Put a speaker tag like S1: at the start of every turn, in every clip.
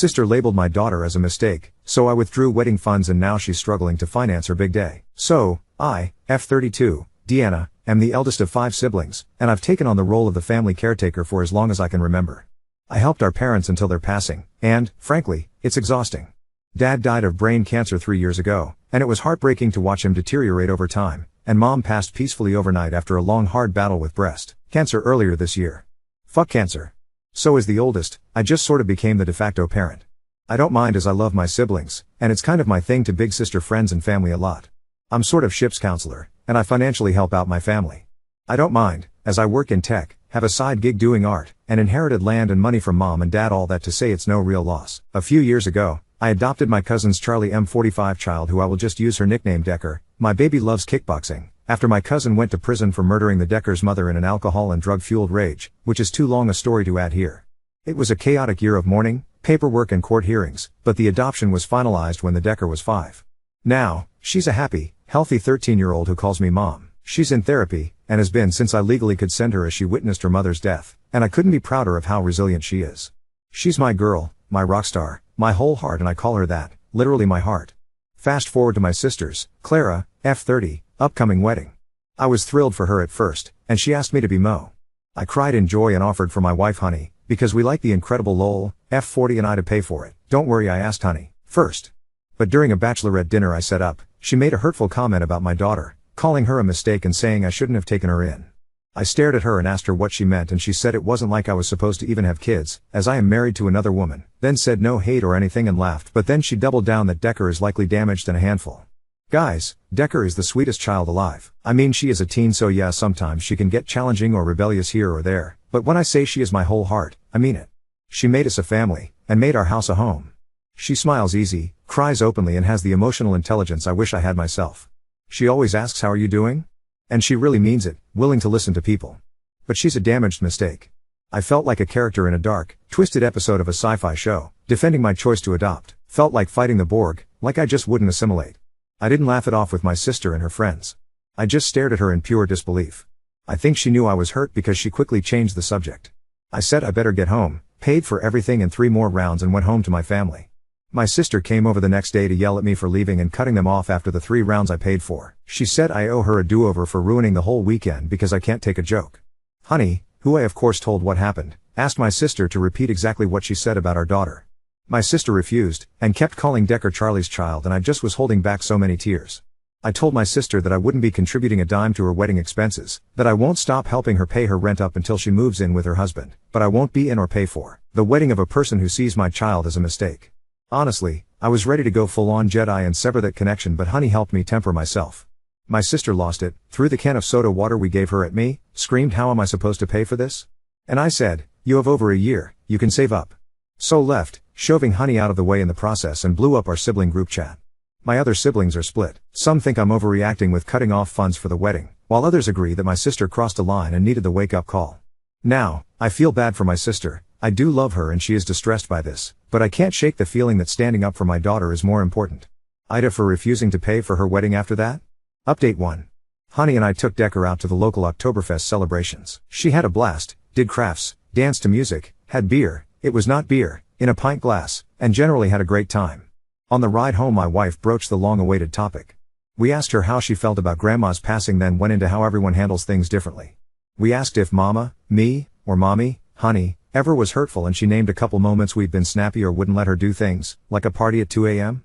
S1: Sister labeled my daughter as a mistake, so I withdrew wedding funds and now she's struggling to finance her big day. So, I, F32, Deanna, am the eldest of 5 siblings, and I've taken on the role of the family caretaker for as long as I can remember. I helped our parents until their passing, and, frankly, it's exhausting. Dad died of brain cancer 3 years ago, and it was heartbreaking to watch him deteriorate over time, and Mom passed peacefully overnight after a long hard battle with breast cancer earlier this year. Fuck cancer. So as the oldest, I just sort of became the de facto parent. I don't mind as I love my siblings, and it's kind of my thing to big sister friends and family a lot. I'm sort of ship's counselor, and I financially help out my family. I don't mind, as I work in tech, have a side gig doing art, and inherited land and money from Mom and Dad, all that to say it's no real loss. A few years ago, I adopted my cousin's Charlie M45 child, who I will just use her nickname Decker. My baby loves kickboxing, after my cousin went to prison for murdering the Decker's mother in an alcohol and drug-fueled rage, which is too long a story to add here. It was a chaotic year of mourning, paperwork and court hearings, but the adoption was finalized when the Decker was 5. Now, she's a happy, healthy 13-year-old who calls me Mom. She's in therapy, and has been since I legally could send her as she witnessed her mother's death, and I couldn't be prouder of how resilient she is. She's my girl, my rock star, my whole heart, and I call her that, literally my heart. Fast forward to my sister's, Clara, F30, upcoming wedding. I was thrilled for her at first, and she asked me to be Mo. I cried in joy and offered for my wife Honey, because we like the incredible Lowell, F40 and I to pay for it. Don't worry, I asked Honey first. But during a bachelorette dinner I set up, she made a hurtful comment about my daughter, calling her a mistake and saying I shouldn't have taken her in. I stared at her and asked her what she meant, and she said it wasn't like I was supposed to even have kids, as I am married to another woman, then said no hate or anything and laughed, but then she doubled down that Decker is likely damaged and a handful. Guys, Decker is the sweetest child alive. I mean, she is a teen, so yeah, sometimes she can get challenging or rebellious here or there, but when I say she is my whole heart, I mean it. She made us a family, and made our house a home. She smiles easy, cries openly, and has the emotional intelligence I wish I had myself. She always asks how are you doing? And she really means it, willing to listen to people. But she's a damaged mistake. I felt like a character in a dark, twisted episode of a sci-fi show, defending my choice to adopt. Felt like fighting the Borg, like I just wouldn't assimilate. I didn't laugh it off with my sister and her friends. I just stared at her in pure disbelief. I think she knew I was hurt because she quickly changed the subject. I said I better get home, paid for everything in 3 more rounds, and went home to my family. My sister came over the next day to yell at me for leaving and cutting them off after the 3 rounds I paid for. She said I owe her a do-over for ruining the whole weekend because I can't take a joke. Honey, who I of course told what happened, asked my sister to repeat exactly what she said about our daughter. My sister refused, and kept calling Decker Charlie's child, and I just was holding back so many tears. I told my sister that I wouldn't be contributing a dime to her wedding expenses, that I won't stop helping her pay her rent up until she moves in with her husband, but I won't be in or pay for the wedding of a person who sees my child as a mistake. Honestly, I was ready to go full-on Jedi and sever that connection, but Honey helped me temper myself. My sister lost it, threw the can of soda water we gave her at me, screamed, "How am I supposed to pay for this?" And I said, "You have over a year, you can save up." So left, shoving Honey out of the way in the process, and blew up our sibling group chat. My other siblings are split. Some think I'm overreacting with cutting off funds for the wedding, while others agree that my sister crossed a line and needed the wake-up call. Now, I feel bad for my sister. I do love her and she is distressed by this, but I can't shake the feeling that standing up for my daughter is more important. Ida for refusing to pay for her wedding after that? Update 1. Honey and I took Decker out to the local Oktoberfest celebrations. She had a blast, did crafts, danced to music, had beer, it was not beer, in a pint glass, and generally had a great time. On the ride home my wife broached the long-awaited topic. We asked her how she felt about Grandma's passing, then went into how everyone handles things differently. We asked if Mama, me, or Mommy, Honey, ever was hurtful, and she named a couple moments we'd been snappy or wouldn't let her do things, like a party at 2 a.m.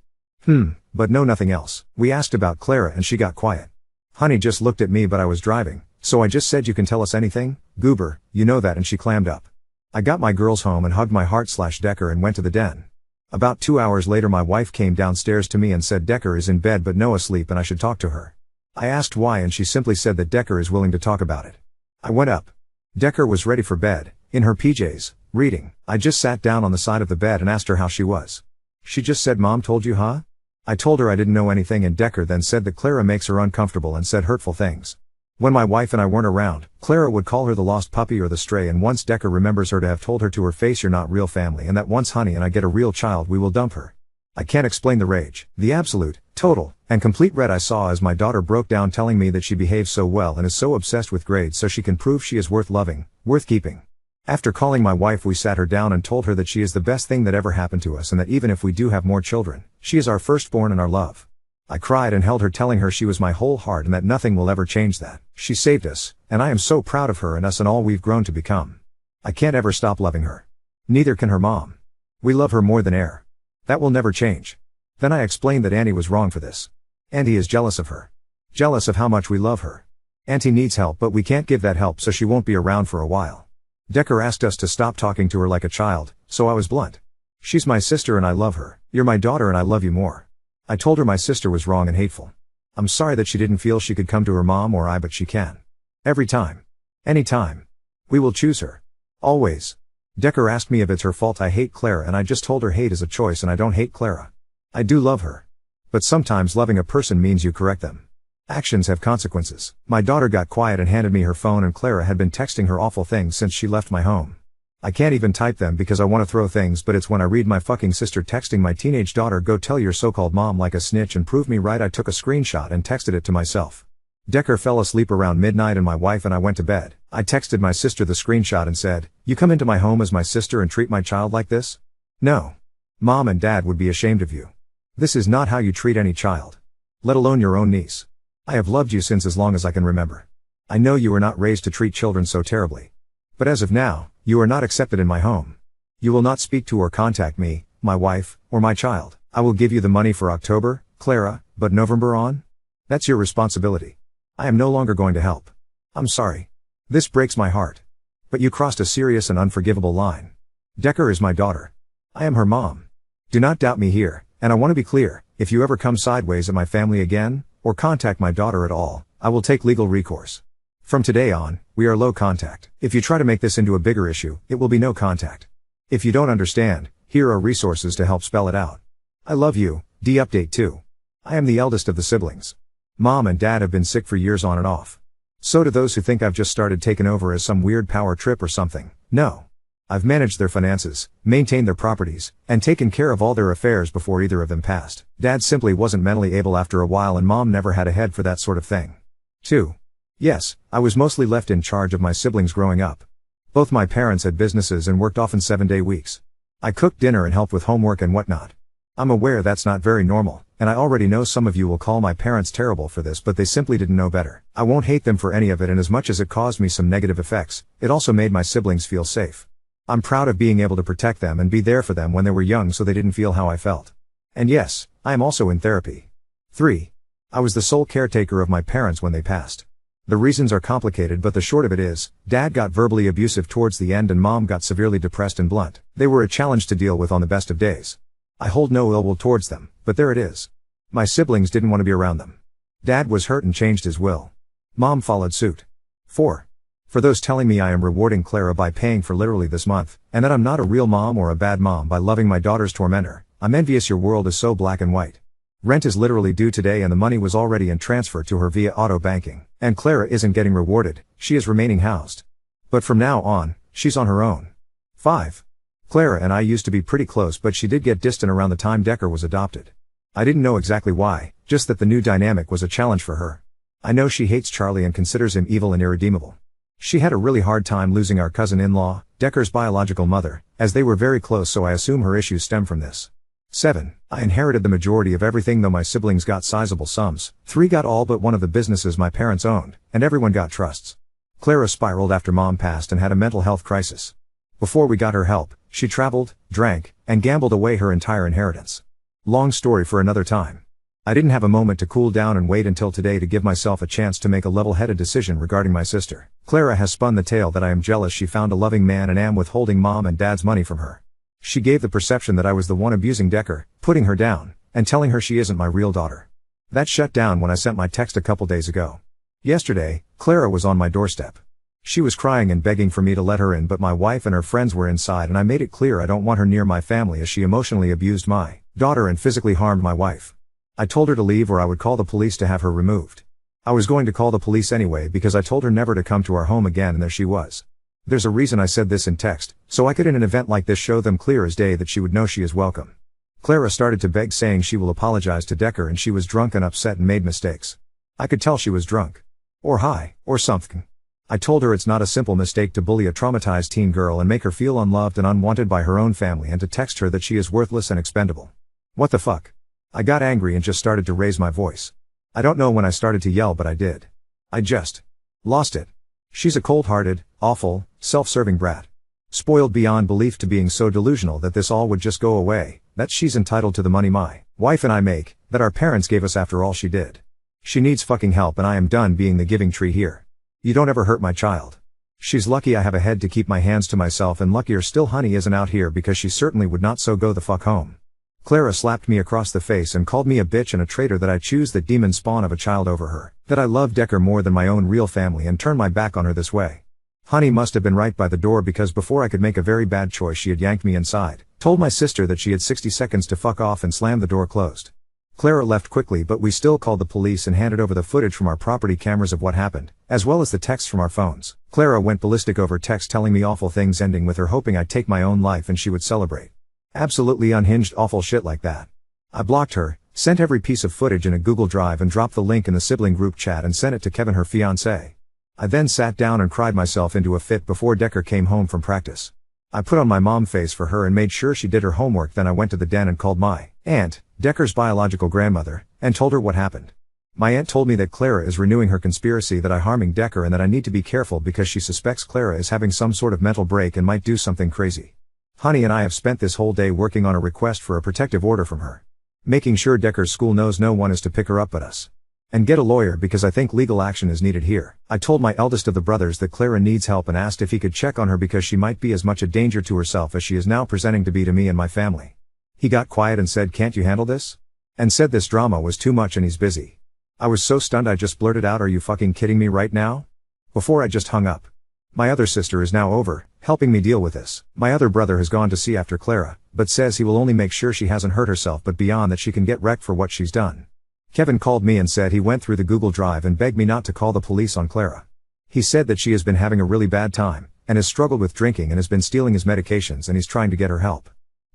S1: But no, nothing else. We asked about Clara and she got quiet. Honey just looked at me, but I was driving, so I just said, "You can tell us anything, Goober, you know that," and she clammed up. I got my girls home and hugged my heart/Decker and went to the den. About 2 hours later my wife came downstairs to me and said Decker is in bed but no asleep and I should talk to her. I asked why and she simply said that Decker is willing to talk about it. I went up. Decker was ready for bed, in her PJs, reading. I just sat down on the side of the bed and asked her how she was. She just said, "Mom told you, huh?" I told her I didn't know anything, and Decker then said that Clara makes her uncomfortable and said hurtful things. When my wife and I weren't around, Clara would call her the lost puppy or the stray, and once Decker remembers her to have told her to her face, "You're not real family," and that once Honey and I get a real child we will dump her. I can't explain the rage, the absolute, total, and complete red I saw as my daughter broke down telling me that she behaves so well and is so obsessed with grades so she can prove she is worth loving, worth keeping. After calling my wife, we sat her down and told her that she is the best thing that ever happened to us, and that even if we do have more children, she is our firstborn and our love. I cried and held her, telling her she was my whole heart and that nothing will ever change that. She saved us, and I am so proud of her and us and all we've grown to become. I can't ever stop loving her. Neither can her mom. We love her more than air. That will never change. Then I explained that Auntie was wrong for this. Auntie is jealous of her. Jealous of how much we love her. Auntie needs help, but we can't give that help, so she won't be around for a while. Decker asked us to stop talking to her like a child, so I was blunt. She's my sister and I love her. You're my daughter and I love you more. I told her my sister was wrong and hateful. I'm sorry that she didn't feel she could come to her mom or I, but she can. Every time. Anytime. We will choose her. Always. Decker asked me if it's her fault I hate Clara, and I just told her hate is a choice and I don't hate Clara. I do love her. But sometimes loving a person means you correct them. Actions have consequences. My daughter got quiet and handed me her phone, and Clara had been texting her awful things since she left my home. I can't even type them because I want to throw things, but it's when I read my fucking sister texting my teenage daughter, "Go tell your so-called mom like a snitch and prove me right." I took a screenshot and texted it to myself. Decker fell asleep around midnight and my wife and I went to bed. I texted my sister the screenshot and said, "You come into my home as my sister and treat my child like this? No. Mom and Dad would be ashamed of you. This is not how you treat any child. Let alone your own niece. I have loved you since as long as I can remember. I know you were not raised to treat children so terribly. But as of now, you are not accepted in my home. You will not speak to or contact me, my wife, or my child. I will give you the money for October, Clara, but November on? That's your responsibility. I am no longer going to help. I'm sorry. This breaks my heart. But you crossed a serious and unforgivable line. Decker is my daughter. I am her mom. Do not doubt me here, and I want to be clear, if you ever come sideways at my family again, or contact my daughter at all, I will take legal recourse. From today on, we are low contact. If you try to make this into a bigger issue, it will be no contact. If you don't understand, here are resources to help spell it out. I love you, D. Update 2. I am the eldest of the siblings. Mom and Dad have been sick for years on and off. So do those who think I've just started taking over as some weird power trip or something. No. I've managed their finances, maintained their properties, and taken care of all their affairs before either of them passed. Dad simply wasn't mentally able after a while, and Mom never had a head for that sort of thing. 2. Yes, I was mostly left in charge of my siblings growing up. Both my parents had businesses and worked often 7-day weeks. I cooked dinner and helped with homework and whatnot. I'm aware that's not very normal, and I already know some of you will call my parents terrible for this, but they simply didn't know better. I won't hate them for any of it, and as much as it caused me some negative effects, it also made my siblings feel safe. I'm proud of being able to protect them and be there for them when they were young so they didn't feel how I felt. And yes, I am also in therapy. 3. I was the sole caretaker of my parents when they passed. The reasons are complicated, but the short of it is, Dad got verbally abusive towards the end and Mom got severely depressed and blunt. They were a challenge to deal with on the best of days. I hold no ill will towards them, but there it is. My siblings didn't want to be around them. Dad was hurt and changed his will. Mom followed suit. 4. For those telling me I am rewarding Clara by paying for literally this month, and that I'm not a real mom or a bad mom by loving my daughter's tormentor, I'm envious. Your world is so black and white. Rent is literally due today and the money was already in transfer to her via auto banking, and Clara isn't getting rewarded, she is remaining housed. But from now on, she's on her own. 5. Clara and I used to be pretty close, but she did get distant around the time Decker was adopted. I didn't know exactly why, just that the new dynamic was a challenge for her. I know she hates Charlie and considers him evil and irredeemable. She had a really hard time losing our cousin-in-law, Decker's biological mother, as they were very close, so I assume her issues stem from this. 7. I inherited the majority of everything, though my siblings got sizable sums. 3 got all but one of the businesses my parents owned, and everyone got trusts. Clara spiraled after Mom passed and had a mental health crisis. Before we got her help, she traveled, drank, and gambled away her entire inheritance. Long story for another time. I didn't have a moment to cool down and wait until today to give myself a chance to make a level-headed decision regarding my sister. Clara has spun the tale that I am jealous she found a loving man and am withholding Mom and Dad's money from her. She gave the perception that I was the one abusing Decker, putting her down, and telling her she isn't my real daughter. That shut down when I sent my text a couple days ago. Yesterday, Clara was on my doorstep. She was crying and begging for me to let her in, but my wife and her friends were inside, and I made it clear I don't want her near my family as she emotionally abused my daughter and physically harmed my wife. I told her to leave or I would call the police to have her removed. I was going to call the police anyway because I told her never to come to our home again, and there she was. There's a reason I said this in text, so I could in an event like this show them clear as day that she would know she is welcome. Clara started to beg, saying she will apologize to Decker and she was drunk and upset and made mistakes. I could tell she was drunk. Or high, or something. I told her it's not a simple mistake to bully a traumatized teen girl and make her feel unloved and unwanted by her own family and to text her that she is worthless and expendable. What the fuck? I got angry and just started to raise my voice. I don't know when I started to yell, but I did. I just lost it. She's a cold-hearted, awful, self-serving brat. Spoiled beyond belief to being so delusional that this all would just go away, that she's entitled to the money my wife and I make, that our parents gave us after all she did. She needs fucking help and I am done being the giving tree here. You don't ever hurt my child. She's lucky I have a head to keep my hands to myself, and luckier still Honey isn't out here, because she certainly would not, so go the fuck home. Clara slapped me across the face and called me a bitch and a traitor, that I choose that demon spawn of a child over her, that I love Decker more than my own real family and turn my back on her this way. Honey must have been right by the door, because before I could make a very bad choice she had yanked me inside, told my sister that she had 60 seconds to fuck off, and slammed the door closed. Clara left quickly, but we still called the police and handed over the footage from our property cameras of what happened, as well as the texts from our phones. Clara went ballistic over text telling me awful things, ending with her hoping I'd take my own life and she would celebrate. Absolutely unhinged awful shit like that. I blocked her, sent every piece of footage in a Google Drive and dropped the link in the sibling group chat and sent it to Kevin, her fiancé. I then sat down and cried myself into a fit before Decker came home from practice. I put on my mom face for her and made sure she did her homework. Then I went to the den and called my aunt, Decker's biological grandmother, and told her what happened. My aunt told me that Clara is renewing her conspiracy, that I'm harming Decker and that I need to be careful because she suspects Clara is having some sort of mental break and might do something crazy. Honey and I have spent this whole day working on a request for a protective order from her, making sure Decker's school knows no one is to pick her up but us. And get a lawyer because I think legal action is needed here. I told my eldest of the brothers that Clara needs help and asked if he could check on her because she might be as much a danger to herself as she is now presenting to be to me and my family. He got quiet and said, "Can't you handle this?" And said this drama was too much and he's busy. I was so stunned I just blurted out, "Are you fucking kidding me right now?" Before I just hung up. My other sister is now over, helping me deal with this. My other brother has gone to see after Clara, but says he will only make sure she hasn't hurt herself, but beyond that she can get wrecked for what she's done. Kevin called me and said he went through the Google Drive and begged me not to call the police on Clara. He said that she has been having a really bad time, and has struggled with drinking and has been stealing his medications, and he's trying to get her help.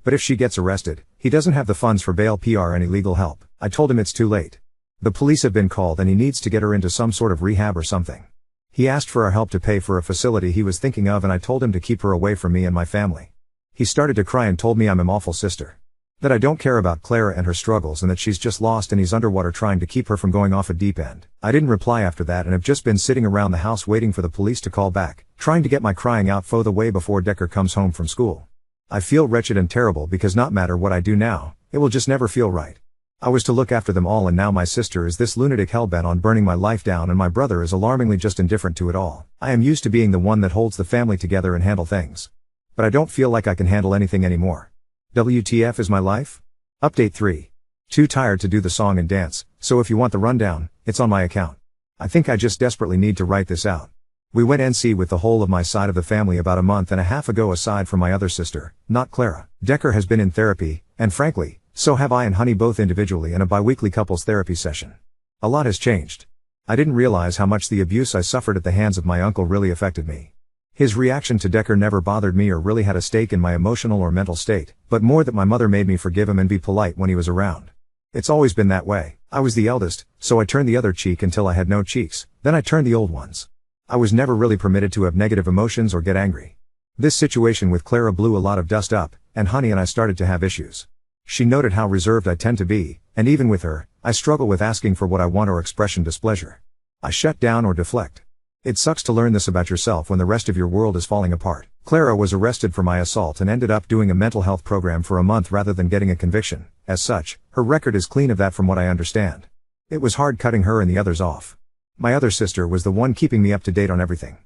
S1: But if she gets arrested, he doesn't have the funds for bail, PR, any legal help. I told him it's too late. The police have been called and he needs to get her into some sort of rehab or something. He asked for our help to pay for a facility he was thinking of, and I told him to keep her away from me and my family. He started to cry and told me I'm an awful sister. That I don't care about Clara and her struggles and that she's just lost and he's underwater trying to keep her from going off a deep end. I didn't reply after that and have just been sitting around the house waiting for the police to call back, trying to get my crying out for the way before Decker comes home from school. I feel wretched and terrible because not matter what I do now, it will just never feel right. I was to look after them all and now my sister is this lunatic hellbent on burning my life down and my brother is alarmingly just indifferent to it all. I am used to being the one that holds the family together and handle things. But I don't feel like I can handle anything anymore. WTF is my life? Update 3. Too tired to do the song and dance, so if you want the rundown, it's on my account. I think I just desperately need to write this out. We went NC with the whole of my side of the family about a month and a half ago, aside from my other sister, not Clara. Decker has been in therapy, and frankly, so have I and Honey, both individually and a bi-weekly couples therapy session. A lot has changed. I didn't realize how much the abuse I suffered at the hands of my uncle really affected me. His reaction to Decker never bothered me or really had a stake in my emotional or mental state, but more that my mother made me forgive him and be polite when he was around. It's always been that way. I was the eldest, so I turned the other cheek until I had no cheeks, then I turned the old ones. I was never really permitted to have negative emotions or get angry. This situation with Clara blew a lot of dust up, and Honey and I started to have issues. She noted how reserved I tend to be, and even with her, I struggle with asking for what I want or expression displeasure. I shut down or deflect. It sucks to learn this about yourself when the rest of your world is falling apart. Clara was arrested for my assault and ended up doing a mental health program for a month rather than getting a conviction. As such, her record is clean of that from what I understand. It was hard cutting her and the others off. My other sister was the one keeping me up to date on everything.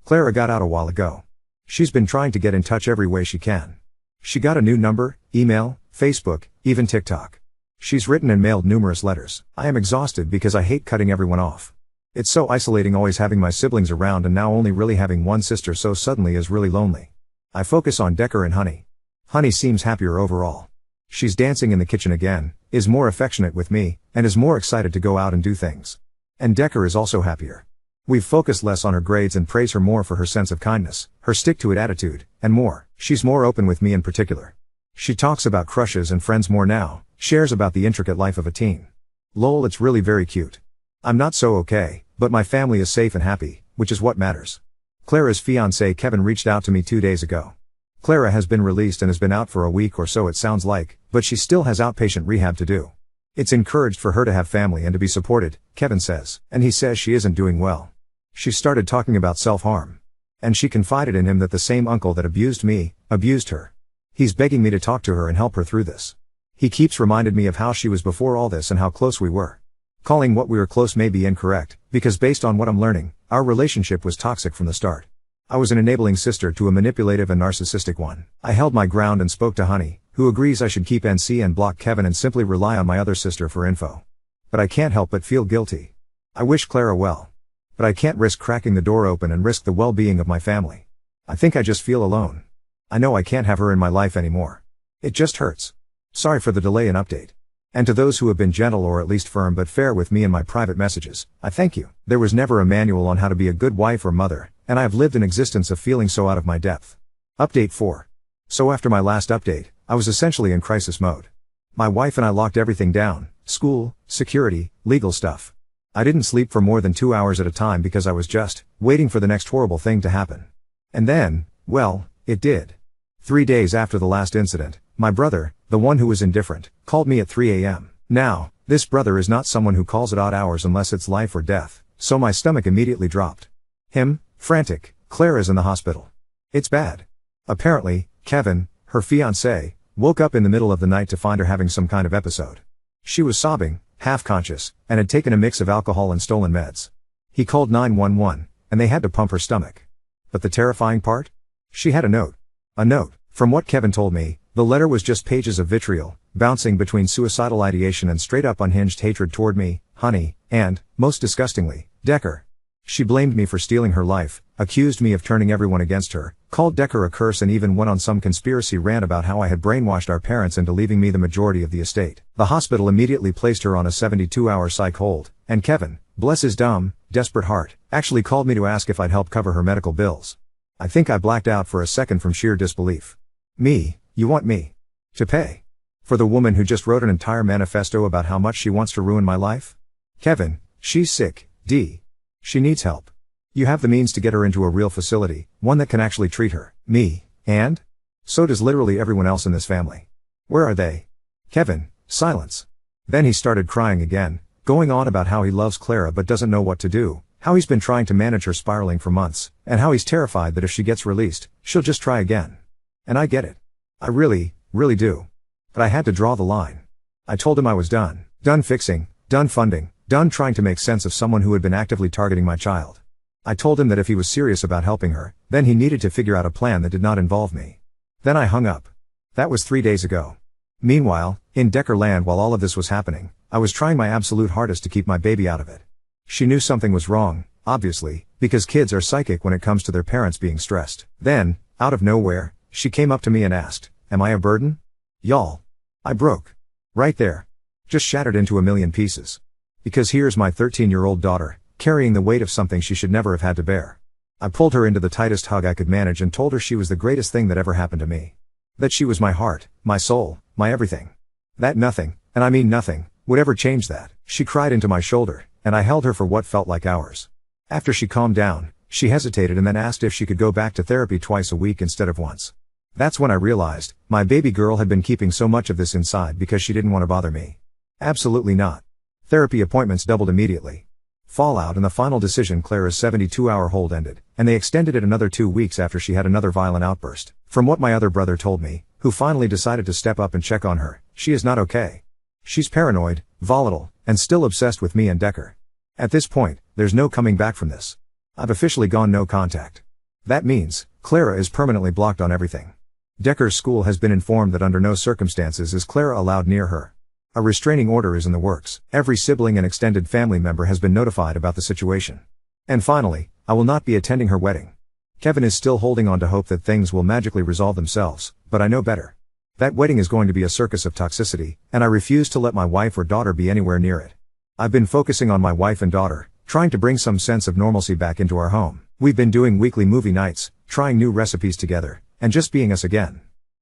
S1: Clara got out a while ago. She's been trying to get in touch every way she can. She got a new number, email, Facebook, even TikTok. She's written and mailed numerous letters. I am exhausted because I hate cutting everyone off. It's so isolating always having my siblings around and now only really having one sister so suddenly is really lonely. I focus on Decker and Honey. Honey seems happier overall. She's dancing in the kitchen again, is more affectionate with me, and is more excited to go out and do things. And Decker is also happier. We've focused less on her grades and praise her more for her sense of kindness, her stick-to-it attitude, and more. She's more open with me in particular. She talks about crushes and friends more now, shares about the intricate life of a teen. Lol, it's really very cute. I'm not so okay, but my family is safe and happy, which is what matters. Clara's fiancé Kevin reached out to me 2 days ago. Clara has been released and has been out for a week or so it sounds like, but she still has outpatient rehab to do. It's encouraged for her to have family and to be supported, Kevin says, and he says she isn't doing well. She started talking about self-harm. And she confided in him that the same uncle that abused me, abused her. He's begging me to talk to her and help her through this. He keeps reminded me of how she was before all this and how close we were. Calling what we were close may be incorrect, because based on what I'm learning, our relationship was toxic from the start. I was an enabling sister to a manipulative and narcissistic one. I held my ground and spoke to Honey, who agrees I should keep NC and block Kevin and simply rely on my other sister for info. But I can't help but feel guilty. I wish Clara well. But I can't risk cracking the door open and risk the well-being of my family. I think I just feel alone. I know I can't have her in my life anymore. It just hurts. Sorry for the delay in update. And to those who have been gentle or at least firm but fair with me in my private messages, I thank you. There was never a manual on how to be a good wife or mother, and I have lived an existence of feeling so out of my depth. Update 4. So after my last update, I was essentially in crisis mode. My wife and I locked everything down: school, security, legal stuff. I didn't sleep for more than 2 hours at a time because I was just waiting for the next horrible thing to happen. And then, well, it did. 3 days after the last incident, my brother, the one who was indifferent, called me at 3 a.m. Now, this brother is not someone who calls at odd hours unless it's life or death, so my stomach immediately dropped. Him, frantic, Clara's in the hospital. It's bad. Apparently, Kevin, her fiancé, woke up in the middle of the night to find her having some kind of episode. She was sobbing, half-conscious, and had taken a mix of alcohol and stolen meds. He called 911, and they had to pump her stomach. But the terrifying part? She had a note. A note. From what Kevin told me, the letter was just pages of vitriol, bouncing between suicidal ideation and straight-up unhinged hatred toward me, Honey, and, most disgustingly, Decker. She blamed me for stealing her life, accused me of turning everyone against her, called Decker a curse and even went on some conspiracy rant about how I had brainwashed our parents into leaving me the majority of the estate. The hospital immediately placed her on a 72-hour psych hold, and Kevin, bless his dumb, desperate heart, actually called me to ask if I'd help cover her medical bills. I think I blacked out for a second from sheer disbelief. Me, you want me to pay for the woman who just wrote an entire manifesto about how much she wants to ruin my life? Kevin, she's sick, D. She needs help. You have the means to get her into a real facility, one that can actually treat her. Me, and? So does literally everyone else in this family. Where are they? Kevin, silence. Then he started crying again, going on about how he loves Clara but doesn't know what to do, how he's been trying to manage her spiraling for months, and how he's terrified that if she gets released, she'll just try again. And I get it. I really do. But I had to draw the line. I told him I was done. Done fixing, done funding, done trying to make sense of someone who had been actively targeting my child. I told him that if he was serious about helping her, then he needed to figure out a plan that did not involve me. Then I hung up. That was 3 days ago. Meanwhile, in Decker land while all of this was happening, I was trying my absolute hardest to keep my baby out of it. She knew something was wrong, obviously, because kids are psychic when it comes to their parents being stressed. Then, out of nowhere, she came up to me and asked, "Am I a burden?" Y'all. I broke. Right there. Just shattered into a million pieces. Because here's my 13-year-old daughter, carrying the weight of something she should never have had to bear. I pulled her into the tightest hug I could manage and told her she was the greatest thing that ever happened to me. That she was my heart, my soul, my everything. That nothing, and I mean nothing, would ever change that. She cried into my shoulder, and I held her for what felt like hours. After she calmed down, she hesitated and then asked if she could go back to therapy twice a week instead of once. That's when I realized, my baby girl had been keeping so much of this inside because she didn't want to bother me. Absolutely not. Therapy appointments doubled immediately. Fallout and the final decision: Clara's 72-hour hold ended, and they extended it another 2 weeks after she had another violent outburst. From what my other brother told me, who finally decided to step up and check on her, she is not okay. She's paranoid, volatile, and still obsessed with me and Decker. At this point, there's no coming back from this. I've officially gone no contact. That means, Clara is permanently blocked on everything. Decker's school has been informed that under no circumstances is Clara allowed near her. A restraining order is in the works. Every sibling and extended family member has been notified about the situation. And finally, I will not be attending her wedding. Kevin is still holding on to hope that things will magically resolve themselves, but I know better. That wedding is going to be a circus of toxicity, and I refuse to let my wife or daughter be anywhere near it. I've been focusing on my wife and daughter, trying to bring some sense of normalcy back into our home. We've been doing weekly movie nights, trying new recipes together, and just being us again.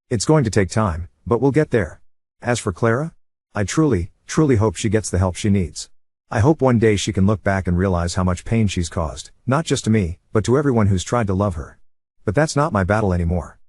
S1: It's going to take time, but we'll get there. As for Clara, I truly hope she gets the help she needs. I hope one day she can look back and realize how much pain she's caused, not just to me, but to everyone who's tried to love her. But that's not my battle anymore.